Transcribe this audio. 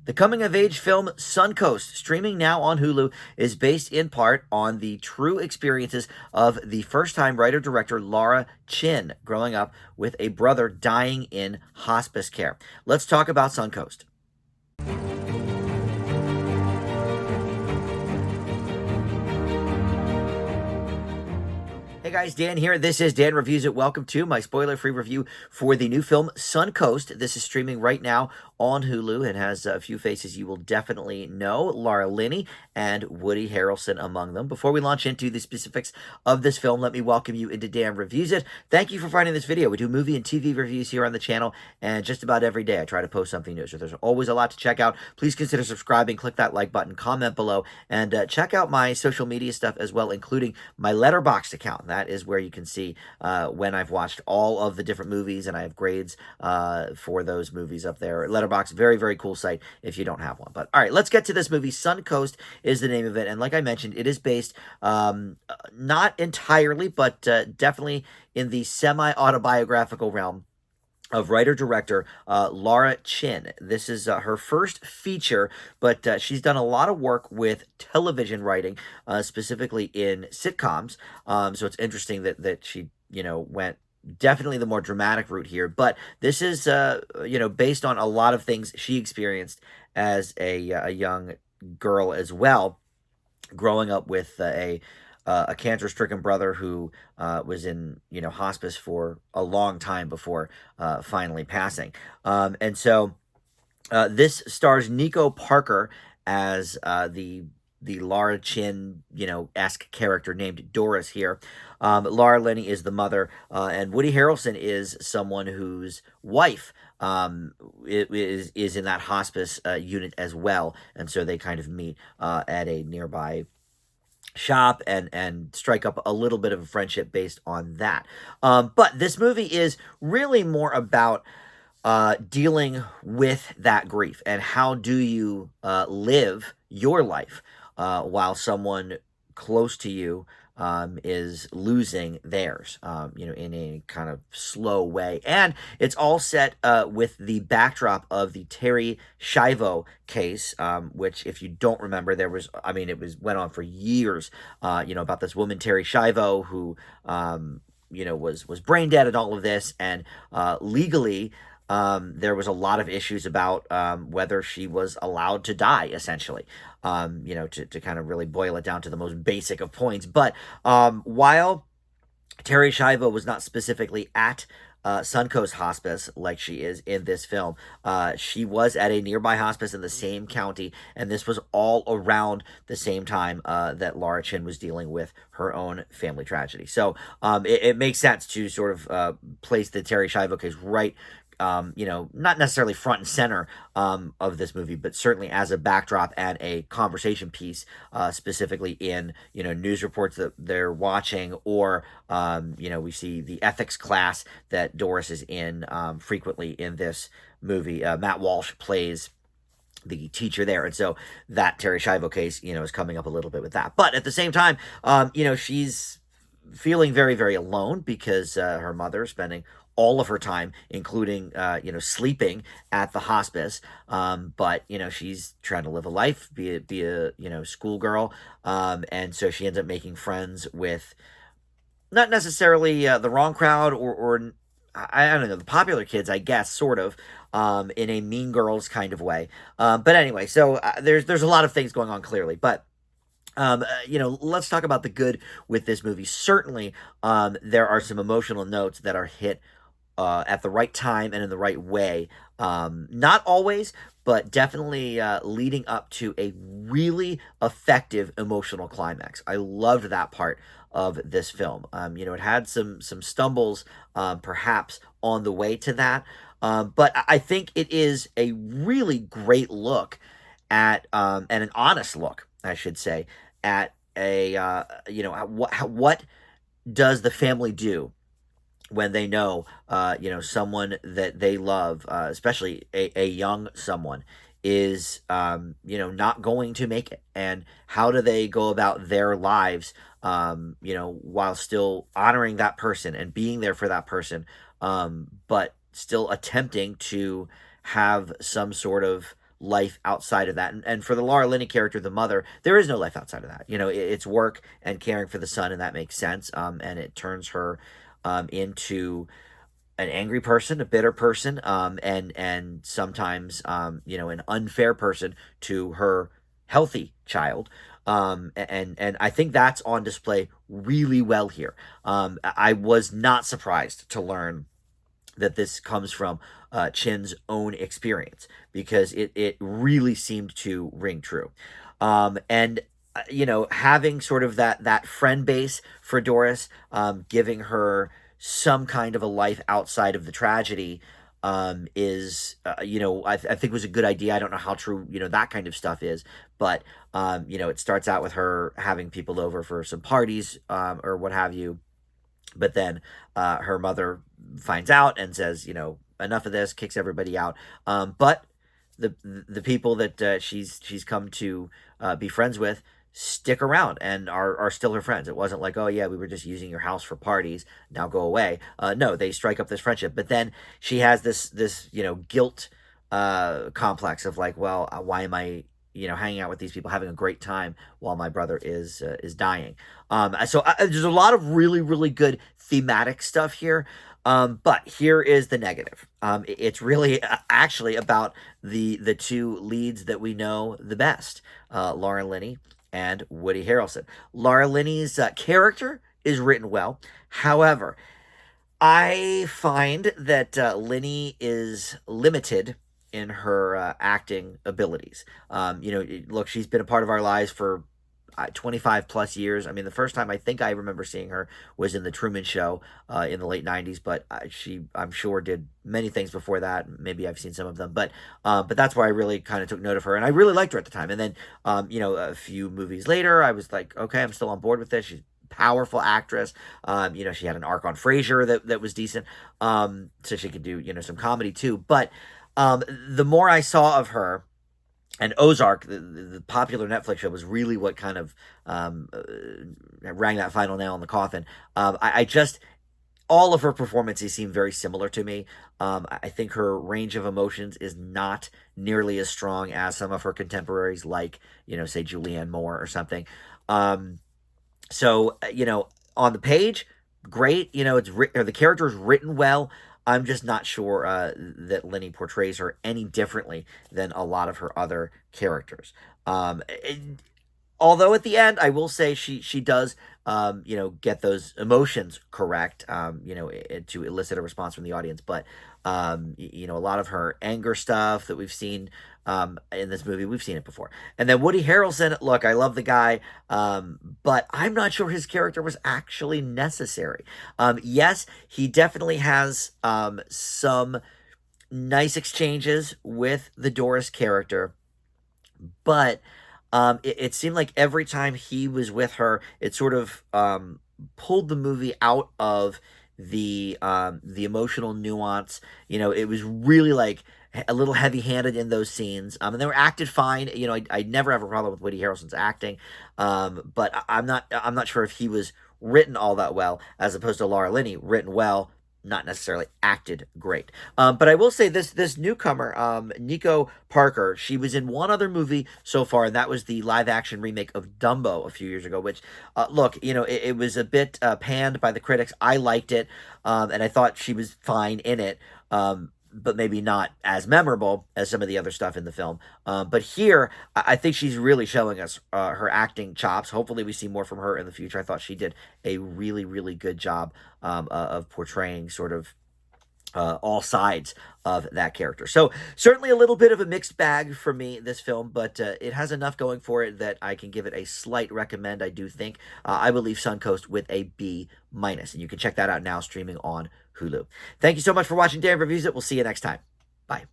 The coming-of-age film Suncoast, streaming now on Hulu, is based in part on the true experiences of the first-time writer-director Laura Chin growing up with a brother dying in hospice care. Let's talk about Suncoast. Hey guys, Dan here. This is Dan Reviews It. Welcome to my spoiler-free review for the new film Suncoast. This is streaming right now on Hulu and has a few faces you will definitely know. Linney and Woody Harrelson among them. Before we launch into the specifics of this film, let me welcome you into Dan Reviews It. Thank you for finding this video. We do movie and TV reviews here on the channel, and just about every day I try to post something new. So there's always a lot to check out. Please consider subscribing, click that like button, comment below, and check out my social media stuff as well, including my Letterboxd account. That is where you can see when I've watched all of the different movies, and I have grades for those movies up there. Letterboxd, very, very cool site if you don't have one. But all right, let's get to this movie. Suncoast is the name of it, and like I mentioned, it is based not entirely, but definitely in the semi-autobiographical realm of writer-director Laura Chin. This is her first feature, but she's done a lot of work with television writing, specifically in sitcoms. So it's interesting that she, went definitely the more dramatic route here. But this is, based on a lot of things she experienced as a young girl as well, growing up with a cancer-stricken brother who was in, hospice for a long time before finally passing. And so this stars Nico Parker as the Laura Chin, esque character named Doris here. Laura Linney is the mother, and Woody Harrelson is someone whose wife is in that hospice unit as well, and so they kind of meet at a nearby shop and strike up a little bit of a friendship based on that. But this movie is really more about dealing with that grief and how do you live your life while someone close to you is losing theirs, in a kind of slow way. And it's all set with the backdrop of the Terry Schiavo case, which, if you don't remember, went on for years, about this woman, Terry Schiavo, who, was brain dead and all of this, and legally, there was a lot of issues about whether she was allowed to die, essentially, to kind of really boil it down to the most basic of points. But while Terry Schiavo was not specifically at Suncoast Hospice like she is in this film, she was at a nearby hospice in the same county, and this was all around the same time that Laura Chin was dealing with her own family tragedy. So it makes sense to sort of place the Terry Schiavo case right, not necessarily front and center of this movie, but certainly as a backdrop and a conversation piece, specifically in, news reports that they're watching, or, we see the ethics class that Doris is in frequently in this movie. Matt Walsh plays the teacher there, and so that Terry Schiavo case, is coming up a little bit with that. But at the same time, she's feeling very, very alone because her mother is spending all of her time, including, sleeping at the hospice. But, she's trying to live a life, be a schoolgirl. And so she ends up making friends with not necessarily the wrong crowd, or I don't know, the popular kids, I guess, sort of, in a Mean Girls kind of way. But anyway, so there's a lot of things going on, clearly. But let's talk about the good with this movie. Certainly, there are some emotional notes that are hit at the right time and in the right way. Not always, but definitely leading up to a really effective emotional climax. I loved that part of this film. It had some stumbles, perhaps, on the way to that. But I think it is a really great look at, and an honest look, I should say, at what does the family do when they know, someone that they love, especially a young someone, is, not going to make it, and how do they go about their lives, while still honoring that person and being there for that person, but still attempting to have some sort of life outside of that. And for the Laura Linney character, the mother, there is no life outside of that. It's work and caring for the son, and that makes sense. And it turns her into an angry person, a bitter person, and sometimes an unfair person to her healthy child. And I think that's on display really well here. I was not surprised to learn that this comes from Chin's own experience, because it really seemed to ring true. And having sort of that friend base for Doris, giving her some kind of a life outside of the tragedy, is I think was a good idea. I don't know how true that kind of stuff is, but it starts out with her having people over for some parties, or what have you. But then her mother finds out and says, enough of this, kicks everybody out. But the people that she's come to be friends with stick around and are still her friends. It wasn't like, oh yeah, we were just using your house for parties, now go away. No, they strike up this friendship. But then she has this guilt complex of like, well, why am I hanging out with these people, having a great time while my brother is dying. So there's a lot of really, really good thematic stuff here. But here is the negative. It's really actually about the two leads that we know the best, Laura Linney and Woody Harrelson. Laura Linney's character is written well. However, I find that Linney is limited in her acting abilities. Look, she's been a part of our lives for 25 plus years. I mean, the first time I think I remember seeing her was in The Truman Show in the late 90s, but she, I'm sure, did many things before that. Maybe I've seen some of them, but that's where I really kind of took note of her, and I really liked her at the time. And then, a few movies later, I was like, okay, I'm still on board with this. She's powerful actress. She had an arc on Frasier that was decent, so she could do some comedy too. But the more I saw of her, and Ozark, the popular Netflix show, was really what kind of rang that final nail in the coffin. I just, all of her performances seem very similar to me. I think her range of emotions is not nearly as strong as some of her contemporaries, like, say Julianne Moore or something. So, on the page, great. The character is written well. I'm just not sure that Linney portrays her any differently than a lot of her other characters. Although at the end, I will say she does, get those emotions correct, to elicit a response from the audience. But, a lot of her anger stuff that we've seen in this movie, we've seen it before. And then Woody Harrelson, look, I love the guy, but I'm not sure his character was actually necessary. Yes, he definitely has some nice exchanges with the Doris character, but it seemed like every time he was with her, it sort of pulled the movie out of the emotional nuance. It was really like a little heavy-handed in those scenes, and they were acted fine. I never have a problem with Woody Harrelson's acting, but I'm not sure if he was written all that well, as opposed to Laura Linney, written well, not necessarily acted great. But I will say this newcomer, Nico Parker, she was in one other movie so far, and that was the live-action remake of Dumbo a few years ago, which, look, it was a bit panned by the critics. I liked it, and I thought she was fine in it, but maybe not as memorable as some of the other stuff in the film. But here, I think she's really showing us her acting chops. Hopefully we see more from her in the future. I thought she did a really, really good job of portraying sort of all sides of that character. So certainly a little bit of a mixed bag for me, this film, but it has enough going for it that I can give it a slight recommend, I do think. I will leave Suncoast with a B-, and you can check that out now streaming on Hulu. Thank you so much for watching Dan Reviews It. We'll see you next time. Bye.